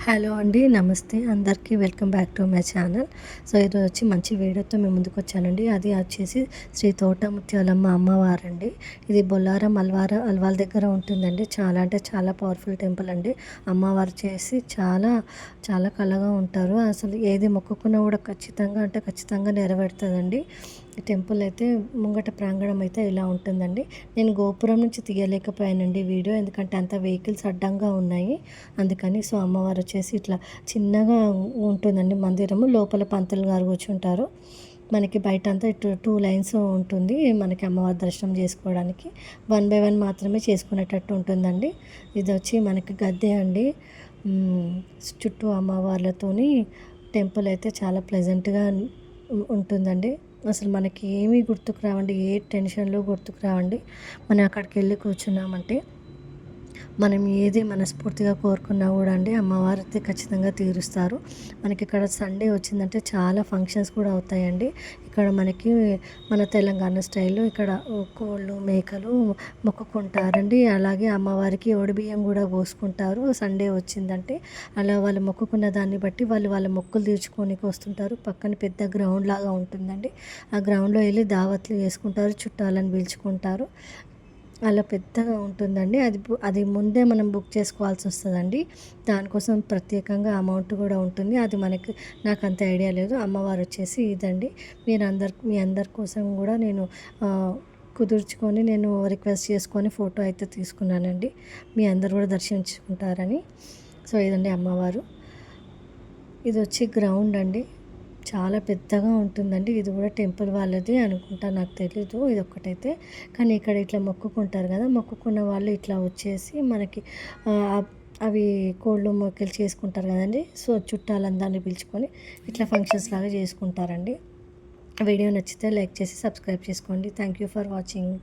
Hello అండి, నమస్తే అందరికీ. Welcome back to my channel. So ఈరోజు వచ్చి మంచి వీడియోతో మేము ముందుకు వచ్చానండి. అది వచ్చేసి శ్రీ తోట ముత్యాలమ్మ అమ్మవారండి. ఇది బొల్లారం అల్వాల్ దగ్గర ఉంటుందండి. చాలా అంటే చాలా పవర్ఫుల్ టెంపుల్ అండి. అమ్మవారు చేసి చాలా చాలా కళగా ఉంటారు. అసలు ఏది మొక్కుకున్నా కూడా ఖచ్చితంగా నెరవేరుతుందండి. ఈ టెంపుల్ అయితే ముంగట ప్రాంగణం అయితే ఇలా ఉంటుందండి. నేను గోపురం నుంచి తీయలేకపోయానండి వీడియో, ఎందుకంటే అంత వెహికల్స్ అడ్డంగా ఉన్నాయి అందుకని. సో అమ్మవారు వచ్చేసి ఇట్లా చిన్నగా ఉంటుందండి మందిరము. లోపల పంతులు గారు కూర్చుంటారు. మనకి బయట అంతా ఇటు 2 లైన్స్ ఉంటుంది మనకి అమ్మవారి దర్శనం చేసుకోవడానికి. 1 బై 1 మాత్రమే చేసుకునేటట్టు ఉంటుందండి. ఇది వచ్చి మనకి గద్దె అండి. చుట్టూ అమ్మవార్లతోని టెంపుల్ అయితే చాలా ప్లెజెంట్గా ఉంటుందండి. అసలు మనకి ఏమీ గుర్తుకు రావండి, ఏ టెన్షన్లు గుర్తుకు రావండి. మనం అక్కడికి వెళ్ళి కూర్చున్నామంటే మనం ఏది మనస్ఫూర్తిగా కోరుకున్నా కూడా అండి అమ్మవారు అయితే ఖచ్చితంగా తీరుస్తారు. మనకి ఇక్కడ సండే వచ్చిందంటే చాలా ఫంక్షన్స్ కూడా అవుతాయండి. ఇక్కడ మనకి మన తెలంగాణ స్టైల్లో ఇక్కడ కోళ్ళు మేకలు మొక్కుకుంటారండి. అలాగే అమ్మవారికి ఒడిబియ్యం కూడా పోసుకుంటారు సండే వచ్చిందంటే. అలా వాళ్ళు మొక్కుకున్న దాన్ని బట్టి వాళ్ళ మొక్కులు తీర్చుకోనికి వస్తుంటారు. పక్కన పెద్ద గ్రౌండ్ లాగా ఉంటుందండి. ఆ గ్రౌండ్లో వెళ్ళి దావత్లు చేసుకుంటారు, చుట్టాలను పిలుచుకుంటారు. అలా పెద్దగా ఉంటుందండి. అది ముందే మనం బుక్ చేసుకోవాల్సి వస్తుందండి. దానికోసం ప్రత్యేకంగా అమౌంట్ కూడా ఉంటుంది. అది నాకు అంత ఐడియా లేదు. అమ్మవారు వచ్చేసి ఇదండి. మీ అందరి కోసం కూడా నేను కుదుర్చుకొని నేను రిక్వెస్ట్ చేసుకొని ఫోటో అయితే తీసుకున్నానండి, మీ అందరు కూడా దర్శించుకుంటారని. సో ఇదండి అమ్మవారు. ఇది వచ్చి గ్రౌండ్ అండి, చాలా పెద్దగా ఉంటుందండి. ఇది కూడా టెంపుల్ వాళ్ళది అనుకుంటా, నాకు తెలీదు ఇది ఒక్కటైతే. కానీ ఇక్కడ ఇట్లా మొక్కుకుంటారు కదా, మొక్కుకున్న వాళ్ళు ఇట్లా వచ్చేసి మనకి అవి కోళ్ళు మొక్కలు చేసుకుంటారు కదండి. సో చుట్టాలందరినీ పిలుచుకొని ఇట్లా ఫంక్షన్స్ లాగా చేసుకుంటారండి. వీడియో నచ్చితే లైక్ చేసి సబ్స్క్రైబ్ చేసుకోండి. Thank you for watching.